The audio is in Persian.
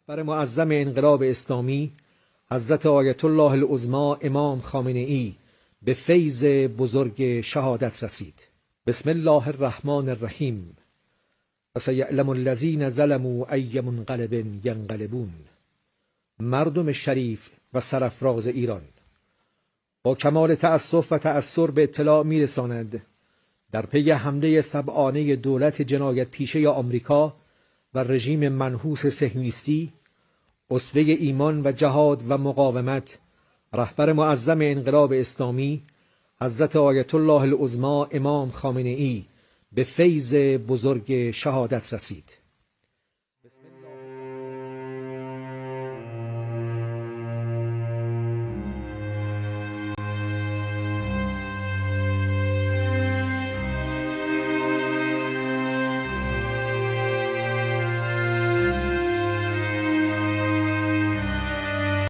بر معظم انقلاب اسلامی حضرت آیت الله العظمی امام خامنه ای به فیض بزرگ شهادت رسید. بسم الله الرحمن الرحیم. فسیعلم الذین ظلموا ای منقلب ینقلبون. مردم شریف و سرافراز ایران با کمال تأسف و تأثر به اطلاع میرساند در پی حمله سبعانه دولت جنایت پیشه آمریکا و رژیم منحوس صهیونیستی، اسوه ایمان و جهاد و مقاومت، رهبر معظم انقلاب اسلامی حضرت آیت الله العظمی امام خامنه ای به فیض بزرگ شهادت رسید.